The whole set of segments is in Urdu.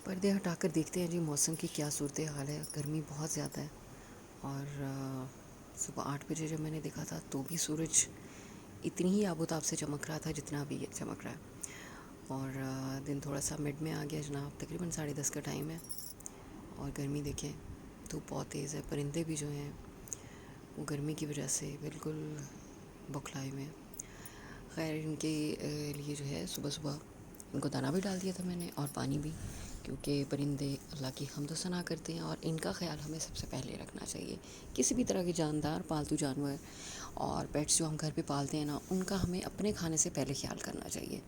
پردے ہٹا کر دیکھتے ہیں جی موسم کی کیا صورت حال ہے. گرمی بہت زیادہ ہے اور صبح 8 بجے جب میں نے دیکھا تھا تو بھی سورج اتنی ہی آب و تاب سے چمک رہا تھا جتنا ابھی چمک رہا ہے. اور دن تھوڑا سا مڈ میں آ گیا جناب, تقریباً 10:30 کا ٹائم ہے اور گرمی دیکھیں دھوپ بہت تیز ہے. پرندے بھی جو ہیں وہ گرمی کی وجہ سے بالکل بوکھلائے ہوئے ہیں. خیر ان کے لیے جو ہے صبح صبح ان کو دانہ بھی ڈال دیا تھا میں نے اور پانی بھی, کیونکہ پرندے اللہ کی حمد و ثنا کرتے ہیں اور ان کا خیال ہمیں سب سے پہلے رکھنا چاہیے. کسی بھی طرح کے جاندار پالتو جانور اور پیٹس جو ہم گھر پہ پالتے ہیں نا, ان کا ہمیں اپنے کھانے سے پہلے خیال کرنا چاہیے,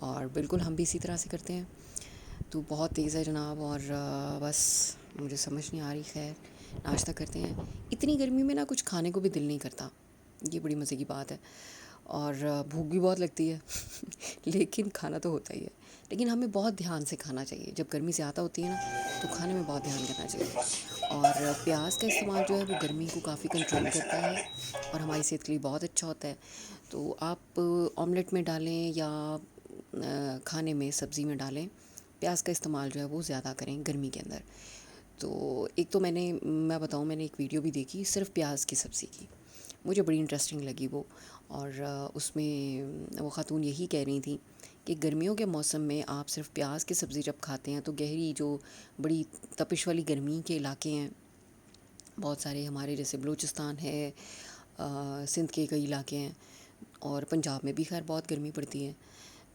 اور بالکل ہم بھی اسی طرح سے کرتے ہیں. تو بہت تیز ہے جناب اور بس مجھے سمجھ نہیں آ رہی. خیر ناشتہ کرتے ہیں. اتنی گرمی میں نا کچھ کھانے کو بھی دل نہیں کرتا, یہ بڑی مزے کی بات ہے. اور بھوک بھی بہت لگتی ہے لیکن کھانا تو ہوتا ہی ہے. لیکن ہمیں بہت دھیان سے کھانا چاہیے. جب گرمی زیادہ ہوتی ہے نا تو کھانے میں بہت دھیان کرنا چاہیے. اور پیاز کا استعمال جو ہے وہ گرمی کو کافی کنٹرول کرتا ہے اور ہماری صحت کے لیے بہت اچھا ہوتا ہے. تو آپ آملیٹ میں ڈالیں یا کھانے میں سبزی میں ڈالیں, پیاز کا استعمال جو ہے وہ زیادہ کریں گرمی کے اندر. تو ایک تو میں بتاؤں, میں نے ایک ویڈیو بھی دیکھی صرف پیاز کی سبزی کی, مجھے بڑی انٹرسٹنگ لگی وہ. اور اس میں وہ خاتون یہی کہہ رہی تھیں کہ گرمیوں کے موسم میں آپ صرف پیاز کی سبزی جب کھاتے ہیں تو گہری جو بڑی تپش والی گرمی کے علاقے ہیں بہت سارے ہمارے, جیسے بلوچستان ہے, سندھ کے کئی علاقے ہیں, اور پنجاب میں بھی خیر بہت گرمی پڑتی ہے.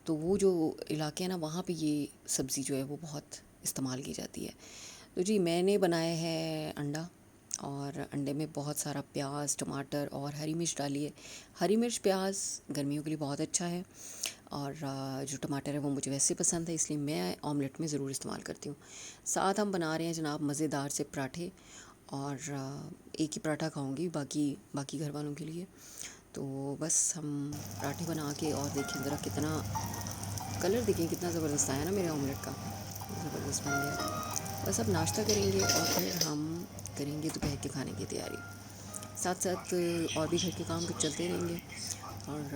تو وہ جو علاقے ہیں نا وہاں پہ یہ سبزی جو ہے وہ بہت استعمال کی جاتی ہے. تو جی میں نے بنایا ہے انڈا, اور انڈے میں بہت سارا پیاز, ٹماٹر اور ہری مرچ ڈالی ہے. ہری مرچ پیاز گرمیوں کے لیے بہت اچھا ہے, اور جو ٹماٹر ہے وہ مجھے ویسے پسند ہے, اس لیے میں آملیٹ میں ضرور استعمال کرتی ہوں. ساتھ ہم بنا رہے ہیں جناب مزیدار سے پراٹھے, اور ایک ہی پراٹھا کھاؤں گی, باقی گھر والوں کے لیے. تو بس ہم پراٹھے بنا کے, اور دیکھیں ذرا کتنا کلر دیکھیں کتنا زبردست آیا نا میرے آملیٹ کا, زبردست بن گیا. بس اب ناشتہ کریں گے اور پھر ہم کریں گے دوپہر کے کھانے کی تیاری. ساتھ ساتھ اور بھی گھر کے کام کچھ چلتے رہیں گے. اور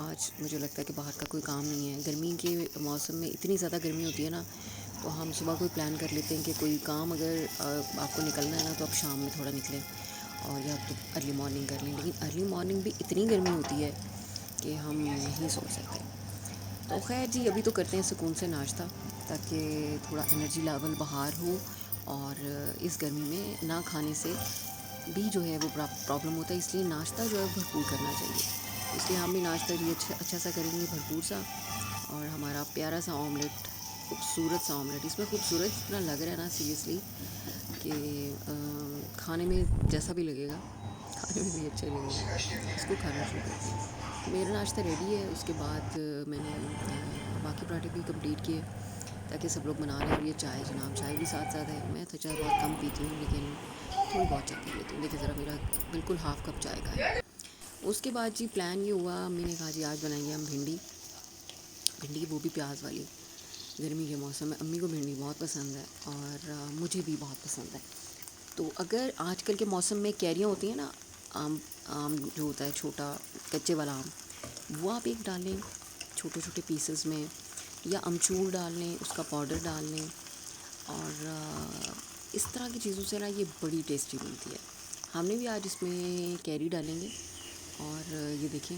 آج مجھے لگتا ہے کہ باہر کا کوئی کام نہیں ہے. گرمی کے موسم میں اتنی زیادہ گرمی ہوتی ہے نا, تو ہم صبح کوئی پلان کر لیتے ہیں کہ کوئی کام اگر آپ کو نکلنا ہے نا تو آپ شام میں تھوڑا نکلیں, اور یا تو ارلی مارننگ کر لیں. لیکن ارلی مارننگ بھی اتنی گرمی ہوتی ہے کہ ہم نہیں سو سکتے. تو خیر جی ابھی تو کرتے ہیں سکون سے ناشتہ, تاکہ تھوڑا انرجی لیول بہار ہو. اور اس گرمی میں نہ کھانے سے بھی جو ہے وہ پرابلم ہوتا ہے, اس لیے ناشتہ جو ہے بھرپور کرنا چاہیے. اس لیے ہم بھی ناشتہ یہ اچھا سا کریں گے, بھرپور سا, اور ہمارا پیارا سا آملیٹ, خوبصورت سا آملیٹ. اس میں خوبصورت اتنا لگ رہا ہے نا سیریسلی کہ کھانے میں جیسا بھی لگے گا, کھانے میں بھی اچھا لگے گا. اس کو کھانا شروع کرتے ہیں. میرا ناشتہ ریڈی ہے. اس کے بعد میں نے باقی پراٹھے بھی کمپلیٹ کیے تاکہ سب لوگ بنا لیں. اور یہ چائے جناب, چائے بھی ساتھ ساتھ ہے. میں تو چائے بہت کم پیتی ہوں لیکن تھوڑی بہت چائے پی لیتی ہوں. دیکھیں ذرا میرا بالکل ہاف کپ چائے کا ہے. اس کے بعد جی پلان یہ ہوا, امی نے کہا جی آج بنائیں گے ہم بھنڈی کی, وہ بھی پیاز والی. گرمی کے موسم میں امی کو بھنڈی بہت پسند ہے اور مجھے بھی بہت پسند ہے. تو اگر آج کل کے موسم میں کیریاں ہوتی ہیں نا, آم جو ہوتا ہے چھوٹا کچے والا آم, وہ آپ ایک ڈال لیں چھوٹے چھوٹے پیسز میں, یا امچور ڈال لیں, اس کا پاؤڈر ڈال لیں, اور اس طرح کی چیزوں سے نا یہ بڑی ٹیسٹی بنتی ہے. ہم نے بھی آج اس میں کیری ڈالیں گے. اور یہ دیکھیں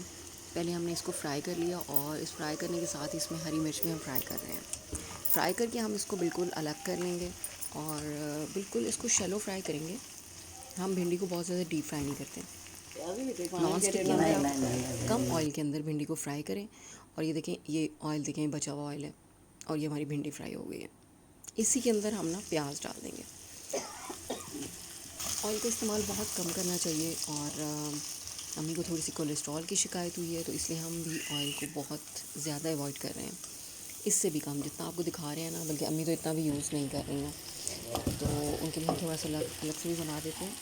پہلے ہم نے اس کو فرائی کر لیا, اور اس فرائی کرنے کے ساتھ اس میں ہری مرچ بھی ہم فرائی کر رہے ہیں. فرائی کر کے ہم اس کو بالکل الگ کر لیں گے, اور بالکل اس کو شیلو فرائی کریں گے. ہم بھنڈی کو بہت زیادہ ڈیپ فرائی نہیں کرتے, نان اسٹک کے اندر آپ کم آئل کے اندر بھنڈی کو فرائی کریں. اور یہ دیکھیں, یہ آئل دیکھیں بچا ہوا آئل ہے, اور یہ ہماری بھنڈی فرائی ہو گئی ہے. اسی کے اندر ہم نا پیاز ڈال دیں گے. آئل کا استعمال بہت کم کرنا چاہیے, اور امی کو تھوڑی سی کولیسٹرول کی شکایت ہوئی ہے, تو اس لیے ہم بھی آئل کو بہت زیادہ ایوائڈ کر رہے ہیں. اس سے بھی کم جتنا آپ کو دکھا رہے ہیں نا, بلکہ امی تو اتنا بھی یوز نہیں کر رہی ہیں, تو ان کے لیے ہم تھوڑا سا الگ سے بھی بنا دیتے ہیں.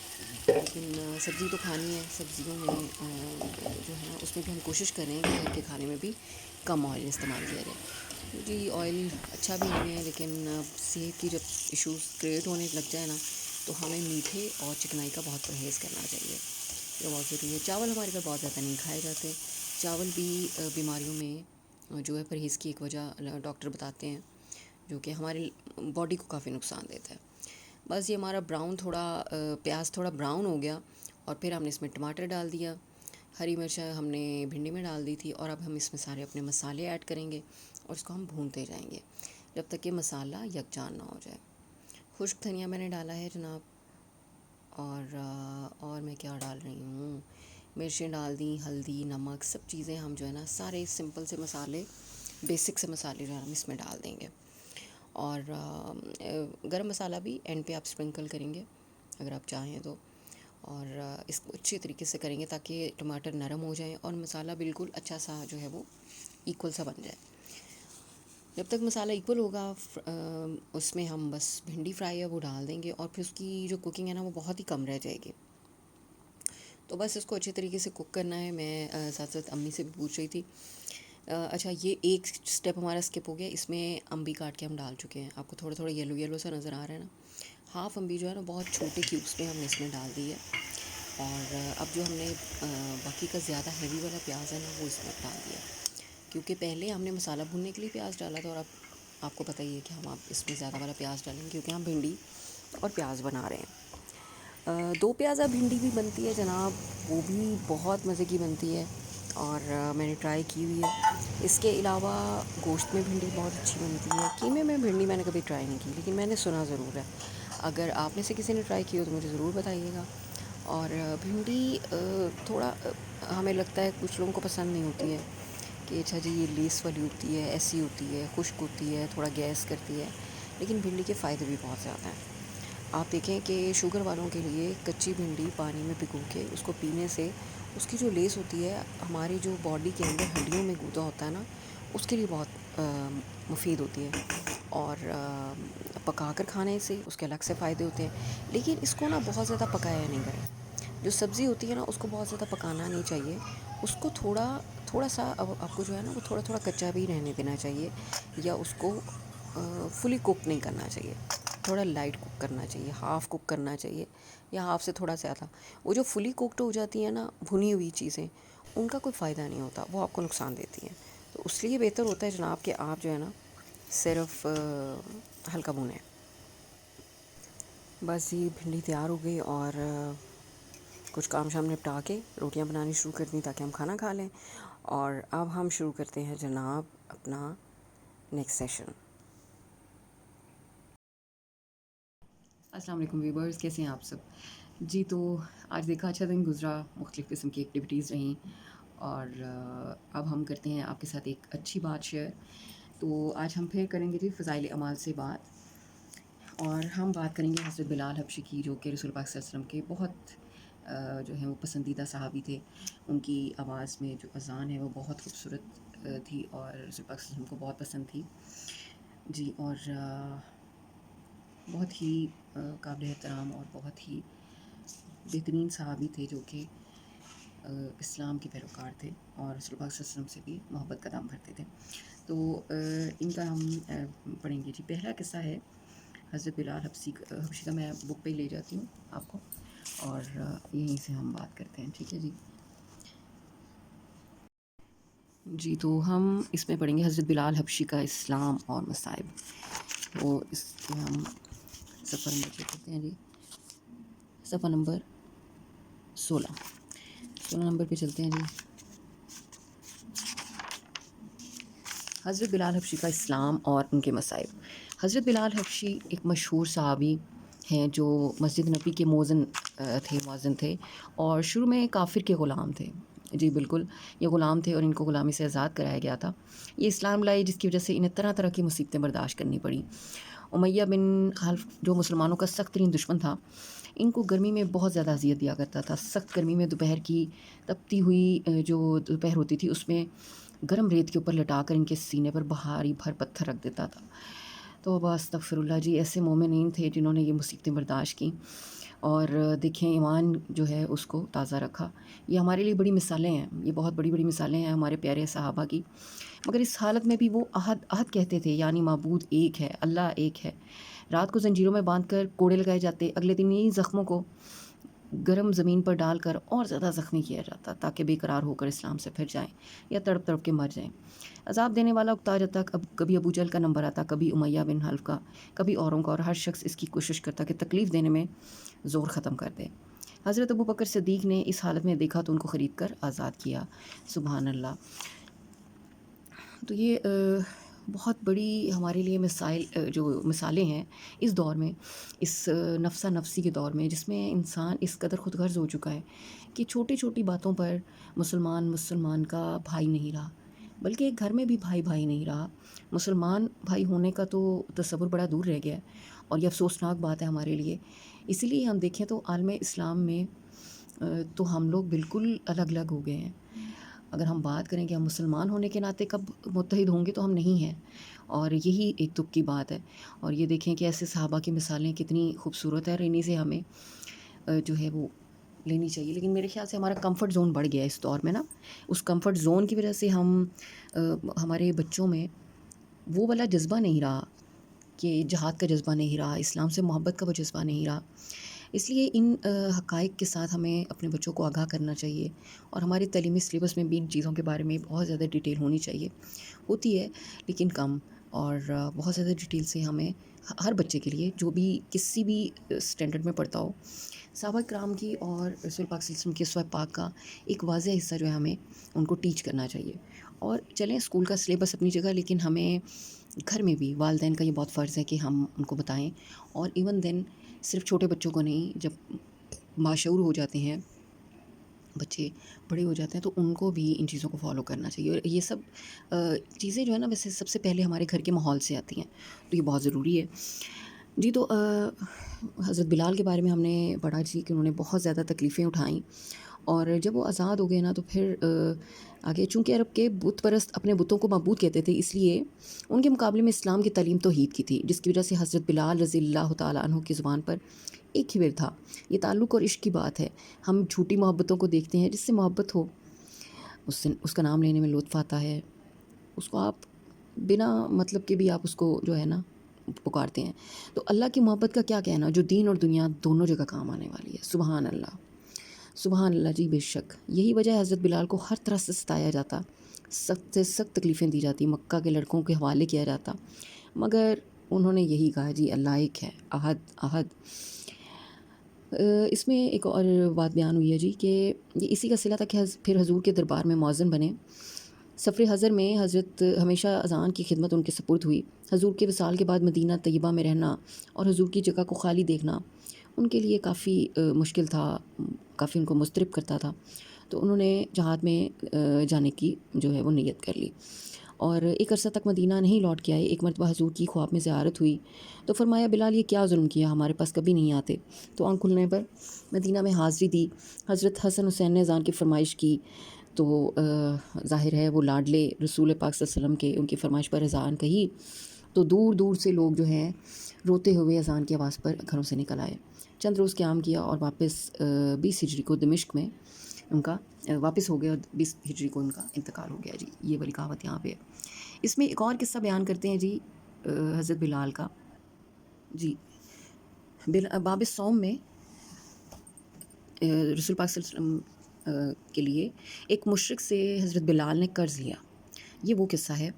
لیکن سبزی تو کھانی ہے, سبزیوں میں جو ہے نا اس میں بھی ہم کوشش کریں کہ گھر کے کھانے میں بھی کم آئل استعمال کیا جائے. جی آئل اچھا بھی نہیں ہے, لیکن صحت کی جب ایشوز کریٹ ہونے لگ جائے نا تو ہمیں میٹھے اور چکنائی کا بہت پرہیز کرنا چاہیے. یہ بہت ضروری ہے. چاول ہمارے گھر بہت زیادہ نہیں کھائے جاتے. چاول بھی بیماریوں میں جو ہے پرہیز کی ایک وجہ ڈاکٹر بتاتے ہیں. جو کہ ہماری باڈی کو کافی نقصان دیتا ہے. بس یہ ہمارا پیاز تھوڑا براؤن ہو گیا اور پھر ہم نے اس میں ٹماٹر ڈال دیا, ہری مرچ ہم نے بھنڈی میں ڈال دی تھی, اور اب ہم اس میں سارے اپنے مسالے ایڈ کریں گے اور اس کو ہم بھونتے جائیں گے جب تک کہ مسالہ یکجان نہ ہو جائے. خشک دھنیا میں نے ڈالا ہے جناب, اور میں کیا ڈال رہی ہوں, مرچیں ڈال دیں, ہلدی, نمک, سب چیزیں ہم جو ہے نا سارے سمپل سے مسالے, بیسک سے مسالے جو ہے ہم اس میں ڈال دیں گے. اور گرم مسالہ بھی اینڈ پہ آپ اسپرنکل کریں گے اگر آپ چاہیں تو, اور اس کو اچھے طریقے سے کریں گے تاکہ ٹماٹر نرم ہو جائیں اور مسالہ بالکل اچھا سا جو ہے وہ ایکول سا بن جائے. جب تک مسالہ ایکول ہوگا اس میں ہم بس بھنڈی فرائی ہے وہ ڈال دیں گے, اور پھر اس کی جو کوکنگ ہے نا وہ بہت ہی کم رہ جائے گی. تو بس اس کو اچھے طریقے سے کوک کرنا ہے. میں ساتھ ساتھ امی سے بھی پوچھ رہی تھی. اچھا, یہ ایک سٹیپ ہمارا اسکپ ہو گیا, اس میں امبی کاٹ کے ہم ڈال چکے ہیں. آپ کو تھوڑا تھوڑا یلو یلو سا نظر آ رہا ہے نا, ہاف امبی جو ہے نا بہت چھوٹے کیوبس میں ہم نے اس میں ڈال دی ہے. اور اب جو ہم نے باقی کا زیادہ ہیوی والا پیاز ہے نا وہ اس میں ڈال دیا, کیونکہ پہلے ہم نے مسالہ بھوننے کے لیے پیاز ڈالا تھا, اور اب آپ کو پتہ ہی ہے کہ ہم اس میں زیادہ والا پیاز ڈالیں گے کیونکہ ہم بھنڈی اور پیاز بنا رہے ہیں. 2 پیازہ بھنڈی بھی بنتی ہے جناب, وہ بھی بہت مزے کی بنتی ہے, اور میں نے ٹرائی کی ہوئی ہے. اس کے علاوہ گوشت میں بھنڈی بہت اچھی بنتی ہے. قیمے میں بھنڈی میں نے کبھی ٹرائی نہیں کی, لیکن میں نے سنا ضرور ہے. اگر آپ میں سے کسی نے ٹرائی کی ہو تو مجھے ضرور بتائیے گا. اور بھنڈی تھوڑا ہمیں لگتا ہے کچھ لوگوں کو پسند نہیں ہوتی ہے کہ اچھا جی یہ لیس والی ہوتی ہے, ایسی ہوتی ہے, خشک ہوتی ہے, تھوڑا گیس کرتی ہے, لیکن بھنڈی کے فائدے بھی بہت زیادہ ہیں. آپ دیکھیں کہ شوگر والوں کے لیے کچی بھنڈی پانی میں بھگو کے اس کو پینے سے اس کی جو لیس ہوتی ہے ہماری جو باڈی کے اندر ہڈیوں میں گودا ہوتا ہے نا, اس کے لیے بہت مفید ہوتی ہے. اور پکا کر کھانے سے اس کے الگ سے فائدے ہوتے ہیں, لیکن اس کو نا بہت زیادہ پکایا نہیں کریں. جو سبزی ہوتی ہے نا اس کو بہت زیادہ پکانا نہیں چاہیے, اس کو تھوڑا سا اب آپ کو جو ہے نا وہ تھوڑا تھوڑا کچا بھی رہنے دینا چاہیے, یا اس کو فلی کوک نہیں کرنا چاہیے, تھوڑا لائٹ کوک کرنا چاہیے, ہاف کوک کرنا چاہیے, یا ہاف سے تھوڑا زیادہ. وہ جو فلی کوکڈ ہو جاتی ہیں نا بھنی ہوئی چیزیں, ان کا کوئی فائدہ نہیں ہوتا, وہ آپ کو نقصان دیتی ہیں. تو اس لیے بہتر ہوتا ہے جناب کہ آپ جو ہے نا صرف ہلکا بھونیں. بس یہ بھنڈی تیار ہو گئی, اور کچھ کام شام نپٹا کے روٹیاں بنانی شروع کر دیں تاکہ ہم کھانا کھا لیں. اور اب ہم شروع کرتے ہیں جناب اپنا نیکسٹ سیشن. السلام علیکم ویورز, کیسے ہیں آپ سب؟ جی تو آج دیکھا اچھا دن گزرا, مختلف قسم کی ایکٹیویٹیز رہیں, اور اب ہم کرتے ہیں آپ کے ساتھ ایک اچھی بات شیئر. تو آج ہم پھر کریں گے جی فضائل اعمال سے بات, اور ہم بات کریں گے حضرت بلال حبشی کی, جو کہ رسول پاک صلی اللہ علیہ وسلم کے بہت جو ہیں وہ پسندیدہ صحابی تھے. ان کی آواز میں جو اذان ہے وہ بہت خوبصورت تھی اور رسول پاک صلی اللہ علیہ وسلم کو بہت پسند تھی جی. اور بہت ہی قابل احترام اور بہت ہی بہترین صحابی تھے, جو کہ اسلام کے پیروکار تھے اور رسول پاک صلی اللہ علیہ وسلم سے بھی محبت کا دام بھرتے تھے. تو ان کا ہم پڑھیں گے جی. پہلا قصہ ہے حضرت بلال حبشی کا. میں بک پہ ہی لے جاتی ہوں آپ کو, اور یہیں سے ہم بات کرتے ہیں, ٹھیک ہے جی. جی تو ہم اس میں پڑھیں گے حضرت بلال حبشی کا اسلام اور مصائب. وہ اس میں ہم صفحہ نمبر چلتے ہیں جی, صفحہ نمبر 16 نمبر پہ چلتے ہیں جی. حضرت بلال حبشی کا اسلام اور ان کے مصائب. حضرت بلال حبشی ایک مشہور صحابی ہیں جو مسجد نبی کے مؤذن تھے, اور شروع میں کافر کے غلام تھے. جی بالکل, یہ غلام تھے اور ان کو غلامی سے آزاد کرایا گیا تھا. یہ اسلام لائے جس کی وجہ سے انہیں طرح طرح کی مصیبتیں برداشت کرنی پڑیں. امیہ بن خلف جو مسلمانوں کا سخت ترین دشمن تھا, ان کو گرمی میں بہت زیادہ اذیت دیا کرتا تھا. سخت گرمی میں دوپہر کی تپتی ہوئی جو دوپہر ہوتی تھی اس میں گرم ریت کے اوپر لٹا کر ان کے سینے پر بھاری بھر پتھر رکھ دیتا تھا. تو بس استغفر اللہ جی, ایسے مومنین تھے جنہوں نے یہ مصیبتیں برداشت کیں, اور دیکھیں ایمان جو ہے اس کو تازہ رکھا. یہ ہمارے لیے بڑی مثالیں ہیں, یہ بہت بڑی بڑی مثالیں ہیں ہمارے پیارے صحابہ کی. مگر اس حالت میں بھی وہ احد کہتے تھے, یعنی معبود ایک ہے, اللہ ایک ہے. رات کو زنجیروں میں باندھ کر کوڑے لگائے جاتے, اگلے دن انہی زخموں کو گرم زمین پر ڈال کر اور زیادہ زخمی کیا جاتا تاکہ بے قرار ہو کر اسلام سے پھر جائیں یا تڑپ تڑپ کے مر جائیں۔ عذاب دینے والا اکتا جاتا، اب کبھی ابو جہل کا نمبر آتا، کبھی امیہ بن حلف کا، کبھی اوروں کا، اور ہر شخص اس کی کوشش کرتا کہ تکلیف دینے میں زور ختم کر دے۔ حضرت ابو بکر صدیق نے اس حالت میں دیکھا تو ان کو خرید کر آزاد کیا۔ سبحان اللہ۔ تو یہ بہت بڑی ہمارے لیے جو مثالیں ہیں اس دور میں، اس نفسا نفسی کے دور میں، جس میں انسان اس قدر خود غرض ہو چکا ہے کہ چھوٹی چھوٹی باتوں پر مسلمان کا بھائی نہیں رہا، بلکہ ایک گھر میں بھی بھائی نہیں رہا۔ مسلمان بھائی ہونے کا تو تصور بڑا دور رہ گیا ہے، اور یہ افسوسناک بات ہے ہمارے لیے۔ اسی لیے ہم دیکھیں تو عالم اسلام میں تو ہم لوگ بالکل الگ الگ ہو گئے ہیں۔ اگر ہم بات کریں کہ ہم مسلمان ہونے کے ناطے کب متحد ہوں گے، تو ہم نہیں ہیں، اور یہی ایک دکھ کی بات ہے۔ اور یہ دیکھیں کہ ایسے صحابہ کی مثالیں کتنی خوبصورت ہے، اور انہی سے ہمیں جو ہے وہ لینی چاہیے۔ لیکن میرے خیال سے ہمارا کمفرٹ زون بڑھ گیا ہے اس دور میں نا، اس کمفرٹ زون کی وجہ سے ہمارے بچوں میں وہ والا جذبہ نہیں رہا، کہ جہاد کا جذبہ نہیں رہا، اسلام سے محبت کا وہ جذبہ نہیں رہا۔ اس لیے ان حقائق کے ساتھ ہمیں اپنے بچوں کو آگاہ کرنا چاہیے، اور ہمارے تعلیمی سلیبس میں بھی ان چیزوں کے بارے میں بہت زیادہ ڈیٹیل ہونی چاہیے۔ ہوتی ہے لیکن کم، اور بہت زیادہ ڈیٹیل سے ہمیں ہر بچے کے لیے، جو بھی کسی بھی اسٹینڈرڈ میں پڑھتا ہو، صحابہ کرام کی اور رسول پاک صلی اللہ علیہ وسلم کی اسوہ پاک کا ایک واضح حصہ جو ہے ہمیں ان کو ٹیچ کرنا چاہیے۔ اور چلیں اسکول کا سلیبس اپنی جگہ، لیکن ہمیں گھر میں بھی والدین کا یہ بہت فرض ہے کہ ہم ان کو بتائیں، اور ایون دین صرف چھوٹے بچوں کو نہیں، جب باشعور ہو جاتے ہیں بچے، بڑے ہو جاتے ہیں، تو ان کو بھی ان چیزوں کو فالو کرنا چاہیے۔ اور یہ سب چیزیں جو ہے نا، ویسے سب سے پہلے ہمارے گھر کے ماحول سے آتی ہیں، تو یہ بہت ضروری ہے جی۔ تو حضرت بلال کے بارے میں ہم نے پڑھا جی کہ انہوں نے بہت زیادہ تکلیفیں اٹھائیں، اور جب وہ آزاد ہو گئے نا، تو پھر آگے چونکہ عرب کے بت پرست اپنے بتوں کو معبود کہتے تھے، اس لیے ان کے مقابلے میں اسلام کی تعلیم توحید کی تھی، جس کی وجہ سے حضرت بلال رضی اللہ تعالیٰ عنہ کی زبان پر ایک ہی ورد تھا۔ یہ تعلق اور عشق کی بات ہے۔ ہم جھوٹی محبتوں کو دیکھتے ہیں، جس سے محبت ہو اس کا نام لینے میں لطف آتا ہے، اس کو آپ بنا مطلب کے بھی آپ اس کو جو ہے نا پکارتے ہیں۔ تو اللہ کی محبت کا کیا کہنا، جو دین اور دنیا دونوں جگہ کام آنے والی ہے۔ سبحان اللہ، سبحان اللہ جی، بے شک یہی وجہ ہے حضرت بلال کو ہر طرح سے ستایا جاتا، سخت سے سخت تکلیفیں دی جاتی، مکہ کے لڑکوں کے حوالے کیا جاتا، مگر انہوں نے یہی کہا جی اللہ ایک ہے، احد احد۔ اس میں ایک اور بات بیان ہوئی ہے جی کہ یہ اسی کا صلہ تھا کہ پھر حضور کے دربار میں مؤذن بنے۔ سفر حضر میں حضرت ہمیشہ اذان کی خدمت ان کے سپرد ہوئی۔ حضور کے وصال کے بعد مدینہ طیبہ میں رہنا اور حضور کی جگہ کو خالی دیکھنا ان کے لیے کافی مشکل تھا، کافی ان کو مضطرب کرتا تھا، تو انہوں نے جہاد میں جانے کی جو ہے وہ نیت کر لی، اور ایک عرصہ تک مدینہ نہیں لوٹ کے آئے۔ ایک مرتبہ حضور کی خواب میں زیارت ہوئی تو فرمایا بلال یہ کیا ظلم کیا، ہمارے پاس کبھی نہیں آتے۔ تو آنکھ کھلنے پر مدینہ میں حاضری دی۔ حضرت حسن حسین نے اذان کی فرمائش کی، تو ظاہر ہے وہ لاڈلے رسول پاک صلی اللہ علیہ وسلم کے، ان کی فرمائش پر اذان کہی تو دور دور سے لوگ جو ہیں روتے ہوئے اذان کی آواز پر گھروں سے نکل آئے۔ چند روز قیام کیا اور واپس 20 ہجری کو دمشق میں ان کا واپس ہو گیا، اور 20 ہجری کو ان کا انتقال ہو گیا جی۔ یہ والی کہاوت یہاں پہ ہے۔ اس میں ایک اور قصہ بیان کرتے ہیں جی حضرت بلال کا جی۔ باب الصوم میں رسول پاک صلی اللہ علیہ وسلم کے لیے ایک مشرک سے حضرت بلال نے قرض لیا۔ یہ وہ قصہ ہے،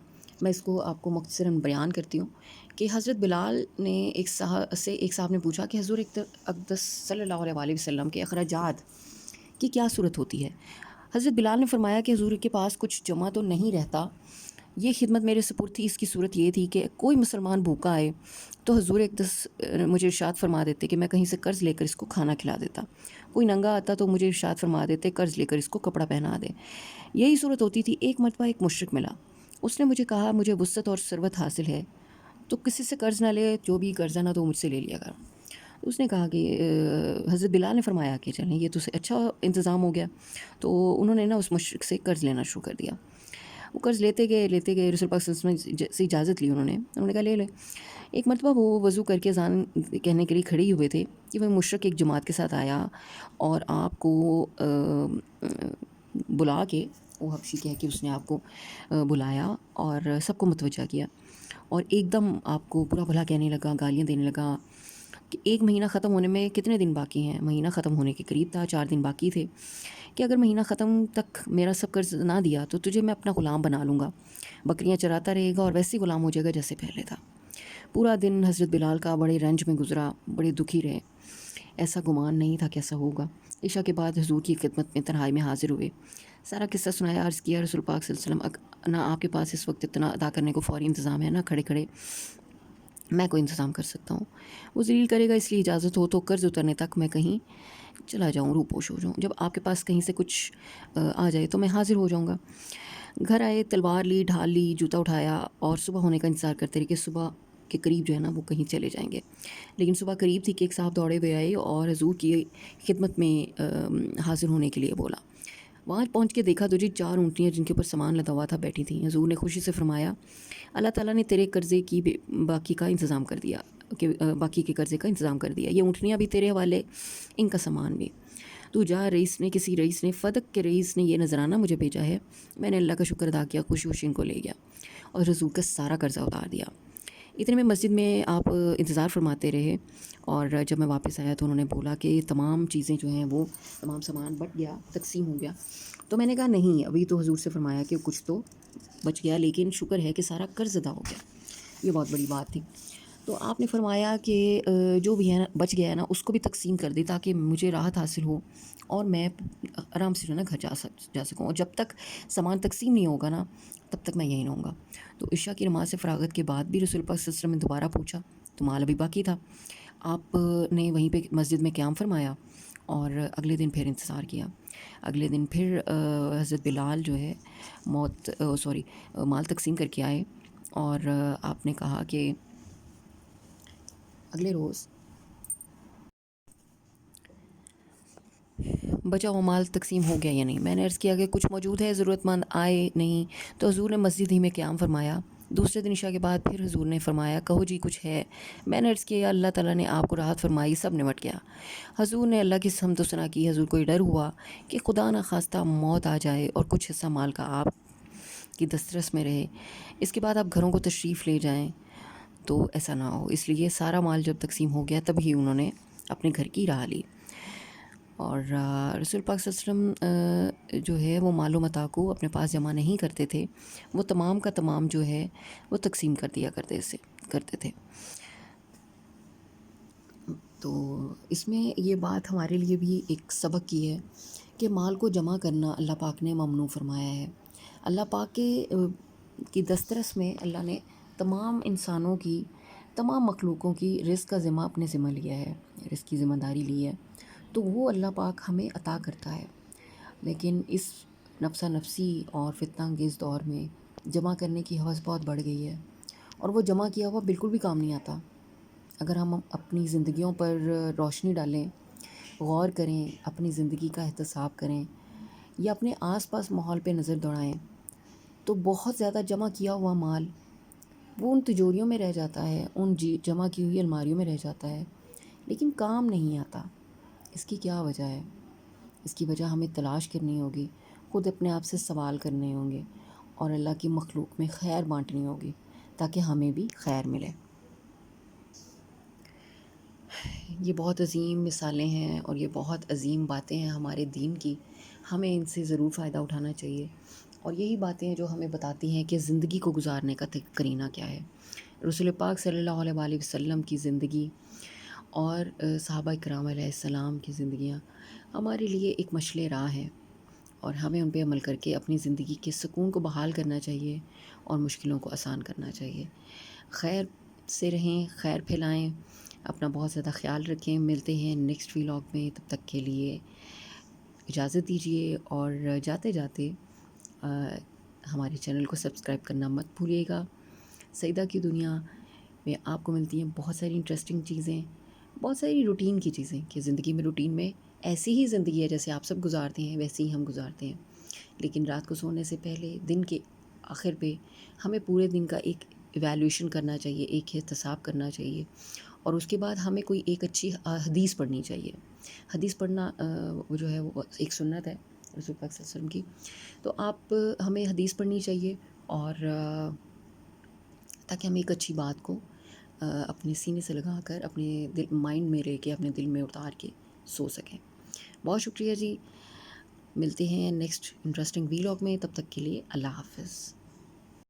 میں اس کو آپ کو مختصراً بیان کرتی ہوں کہ حضرت بلال نے ایک صاحب نے پوچھا کہ حضور اقدس صلی اللہ علیہ وسلم کے اخراجات کی کیا صورت ہوتی ہے؟ حضرت بلال نے فرمایا کہ حضور کے پاس کچھ جمع تو نہیں رہتا، یہ خدمت میرے سپرد تھی۔ اس کی صورت یہ تھی کہ کوئی مسلمان بھوکا آئے تو حضور اقدس مجھے ارشاد فرما دیتے کہ میں کہیں سے قرض لے کر اس کو کھانا کھلا دیتا، کوئی ننگا آتا تو مجھے ارشاد فرما دیتے قرض لے کر اس کو کپڑا پہنا دے، یہی صورت ہوتی تھی۔ ایک مرتبہ ایک مشرک ملا، اس نے مجھے کہا مجھے وسعت اور ثروت حاصل ہے تو کسی سے قرض نہ لے، جو بھی قرضہ نہ تو مجھ سے لے لیا کر۔ اس نے کہا کہ حضرت بلال نے فرمایا کہ چلیں یہ تو اچھا انتظام ہو گیا، تو انہوں نے نا اس مشرک سے قرض لینا شروع کر دیا۔ وہ قرض لیتے گئے، رسول پاک صلی اللہ علیہ وسلم سے اجازت لی، انہوں نے کہا لے لے۔ ایک مرتبہ وہ وضو کر کے اذان کہنے کے لیے کھڑی ہوئے تھے کہ وہ مشرک ایک جماعت کے ساتھ آیا اور آپ کو بلا کے، وہ حبشی کہہ کے اس نے آپ کو بلایا اور سب کو متوجہ کیا، اور ایک دم آپ کو برا بھلا کہنے لگا، گالیاں دینے لگا۔ کہ ایک مہینہ ختم ہونے میں کتنے دن باقی ہیں، مہینہ ختم ہونے کے قریب تھا، 4 دن باقی تھے، کہ اگر مہینہ ختم تک میرا سب قرض نہ دیا تو تجھے میں اپنا غلام بنا لوں گا، بکریاں چراتا رہے گا اور ویسے ہی غلام ہو جائے گا جیسے پہلے تھا۔ پورا دن حضرت بلال کا بڑے رنج میں گزرا، بڑے دکھی رہے، ایسا گمان نہیں تھا کہ ایسا ہوگا۔ عشاء کے بعد حضور کی خدمت میں تنہائی میں حاضر ہوئے، سارا قصہ سنایا، عرض کیا رسول پاک صلی اللہ علیہ وسلم، نہ آپ کے پاس اس وقت اتنا ادا کرنے کو فوری انتظام ہے، نہ کھڑے کھڑے میں کوئی انتظام کر سکتا ہوں، وہ ذلیل کرے گا، اس لیے اجازت ہو تو قرض اترنے تک میں کہیں چلا جاؤں، روپوش ہو جاؤں، جب آپ کے پاس کہیں سے کچھ آ جائے تو میں حاضر ہو جاؤں گا۔ گھر آئے، تلوار لی، ڈھال لی، جوتا اٹھایا اور صبح ہونے کا انتظار کرتے رہے کہ صبح کے قریب جو ہے نا وہ کہیں چلے جائیں گے، لیکن صبح قریب تھی کہ ایک صاحب دوڑے ہوئے آئے اور حضور کی خدمت میں حاضر ہونے کے لیے بولا۔ وہاں پہنچ کے دیکھا تو جی 4 اونٹنیاں جن کے اوپر سامان لدا ہوا تھا بیٹھی تھیں۔ حضور نے خوشی سے فرمایا، اللہ تعالیٰ نے تیرے قرضے کی باقی کا انتظام کر دیا، کہ باقی کے قرضے کا انتظام کر دیا، یہ اونٹنیاں بھی تیرے حوالے، ان کا سامان بھی، تو جا، کسی رئیس نے، فدق کے رئیس نے یہ نذرانہ مجھے بھیجا ہے، میں نے اللہ کا شکر ادا کیا، خوشی خوشی ان کو لے گیا اور حضور کا سارا قرضہ اتار دیا۔ اتنے میں مسجد میں آپ انتظار فرماتے رہے، اور جب میں واپس آیا تو انہوں نے بولا کہ یہ تمام چیزیں جو ہیں وہ تمام سامان بٹ گیا، تقسیم ہو گیا، تو میں نے کہا نہیں، ابھی تو حضور سے فرمایا کہ کچھ تو بچ گیا، لیکن شکر ہے کہ سارا قرض ادا ہو گیا، یہ بہت بڑی بات تھی۔ تو آپ نے فرمایا کہ جو بھی ہے نا بچ گیا ہے نا اس کو بھی تقسیم کر دی تاکہ مجھے راحت حاصل ہو اور میں آرام سے جو ہے نا گھر جا سکوں، اور جب تک سامان تقسیم نہیں ہوگا نا تب تک میں یہیں رہوں گا۔ تو عشاء کی نماز سے فراغت کے بعد بھی رسول پاک صلی اللہ علیہ وسلم نے دوبارہ پوچھا تو مال ابھی باقی تھا، آپ نے وہیں پہ مسجد میں قیام فرمایا اور اگلے دن پھر انتظار کیا۔ اگلے دن پھر حضرت بلال جو ہے مال تقسیم کر کے آئے، اور آپ نے کہا کہ اگلے روز بچا ہوا مال تقسیم ہو گیا یا نہیں۔ میں نے عرض کیا کہ کچھ موجود ہے، ضرورت مند آئے نہیں، تو حضور نے مسجد ہی میں قیام فرمایا۔ دوسرے دن عشاء کے بعد پھر حضور نے فرمایا، کہو جی کچھ ہے۔ میں نے عرض کیا اللہ تعالیٰ نے آپ کو راحت فرمائی، سب نمٹ گیا۔ حضور نے اللہ کی حمد و ثنا کی۔ حضور کو یہ ڈر ہوا کہ خدا نخواستہ موت آ جائے اور کچھ حصہ مال کا آپ کی دسترس میں رہے، اس کے بعد آپ گھروں کو تشریف لے جائیں تو ایسا نہ ہو، اس لیے سارا مال جب تقسیم ہو گیا تب ہی انہوں نے اپنے گھر کی راہ لی۔ اور رسول پاک صلی اللہ علیہ وسلم جو ہے وہ مال و متاع کو اپنے پاس جمع نہیں کرتے تھے، وہ تمام کا تمام جو ہے وہ تقسیم کر دیا کرتے تھے۔ تو اس میں یہ بات ہمارے لیے بھی ایک سبق کی ہے کہ مال کو جمع کرنا اللہ پاک نے ممنوع فرمایا ہے۔ اللہ پاک کی دسترس میں اللہ نے تمام انسانوں کی، تمام مخلوقوں کی رزق کا ذمہ اپنے ذمہ لیا ہے، رزق کی ذمہ داری لی ہے، تو وہ اللہ پاک ہمیں عطا کرتا ہے۔ لیکن اس نفسا نفسی اور فتنہ انگیز دور میں جمع کرنے کی ہوس بہت بڑھ گئی ہے، اور وہ جمع کیا ہوا بالکل بھی کام نہیں آتا۔ اگر ہم اپنی زندگیوں پر روشنی ڈالیں، غور کریں، اپنی زندگی کا احتساب کریں یا اپنے آس پاس ماحول پہ نظر دوڑائیں، تو بہت زیادہ جمع کیا ہوا مال وہ ان تجوریوں میں رہ جاتا ہے، ان جمع کی ہوئی الماریوں میں رہ جاتا ہے، لیکن کام نہیں آتا۔ اس کی کیا وجہ ہے؟ اس کی وجہ ہمیں تلاش کرنی ہوگی، خود اپنے آپ سے سوال کرنے ہوں گے، اور اللہ کی مخلوق میں خیر بانٹنی ہوگی تاکہ ہمیں بھی خیر ملے۔ یہ بہت عظیم مثالیں ہیں اور یہ بہت عظیم باتیں ہیں ہمارے دین کی، ہمیں ان سے ضرور فائدہ اٹھانا چاہیے، اور یہی باتیں ہیں جو ہمیں بتاتی ہیں کہ زندگی کو گزارنے کا کرینہ کیا ہے۔ رسول پاک صلی اللہ علیہ وآلہ وسلم کی زندگی اور صحابہ کرام علیہ السلام کی زندگیاں ہمارے لیے ایک مشعل راہ ہیں، اور ہمیں ان پہ عمل کر کے اپنی زندگی کے سکون کو بحال کرنا چاہیے اور مشکلوں کو آسان کرنا چاہیے۔ خیر سے رہیں، خیر پھیلائیں، اپنا بہت زیادہ خیال رکھیں۔ ملتے ہیں نیکسٹ ویلاگ میں، تب تک کے لیے اجازت دیجیے، اور جاتے جاتے ہمارے چینل کو سبسکرائب کرنا مت بھولیے گا۔ سعیدہ کی دنیا میں آپ کو ملتی ہیں بہت ساری انٹرسٹنگ چیزیں، بہت ساری روٹین کی چیزیں، کہ زندگی میں روٹین میں ایسی ہی زندگی ہے جیسے آپ سب گزارتے ہیں ویسے ہی ہم گزارتے ہیں، لیکن رات کو سونے سے پہلے دن کے آخر پہ ہمیں پورے دن کا ایک ایویلیویشن کرنا چاہیے، ایک احتساب کرنا چاہیے، اور اس کے بعد ہمیں کوئی ایک اچھی حدیث پڑھنی چاہیے۔ حدیث پڑھنا وہ جو ہے وہ ایک سنت ہے رسول پاک صلی اللہ علیہ وسلم کی، تو ہمیں حدیث پڑھنی چاہیے، اور تاکہ ہم ایک اچھی بات کو اپنے سینے سے لگا کر اپنے مائنڈ میں لے کے اپنے دل میں اتار کے سو سکیں. بہت شکریہ جی. ملتے ہیں نیکسٹ انٹرسٹنگ ویلاگ میں. تب تک کے لیے اللہ حافظ.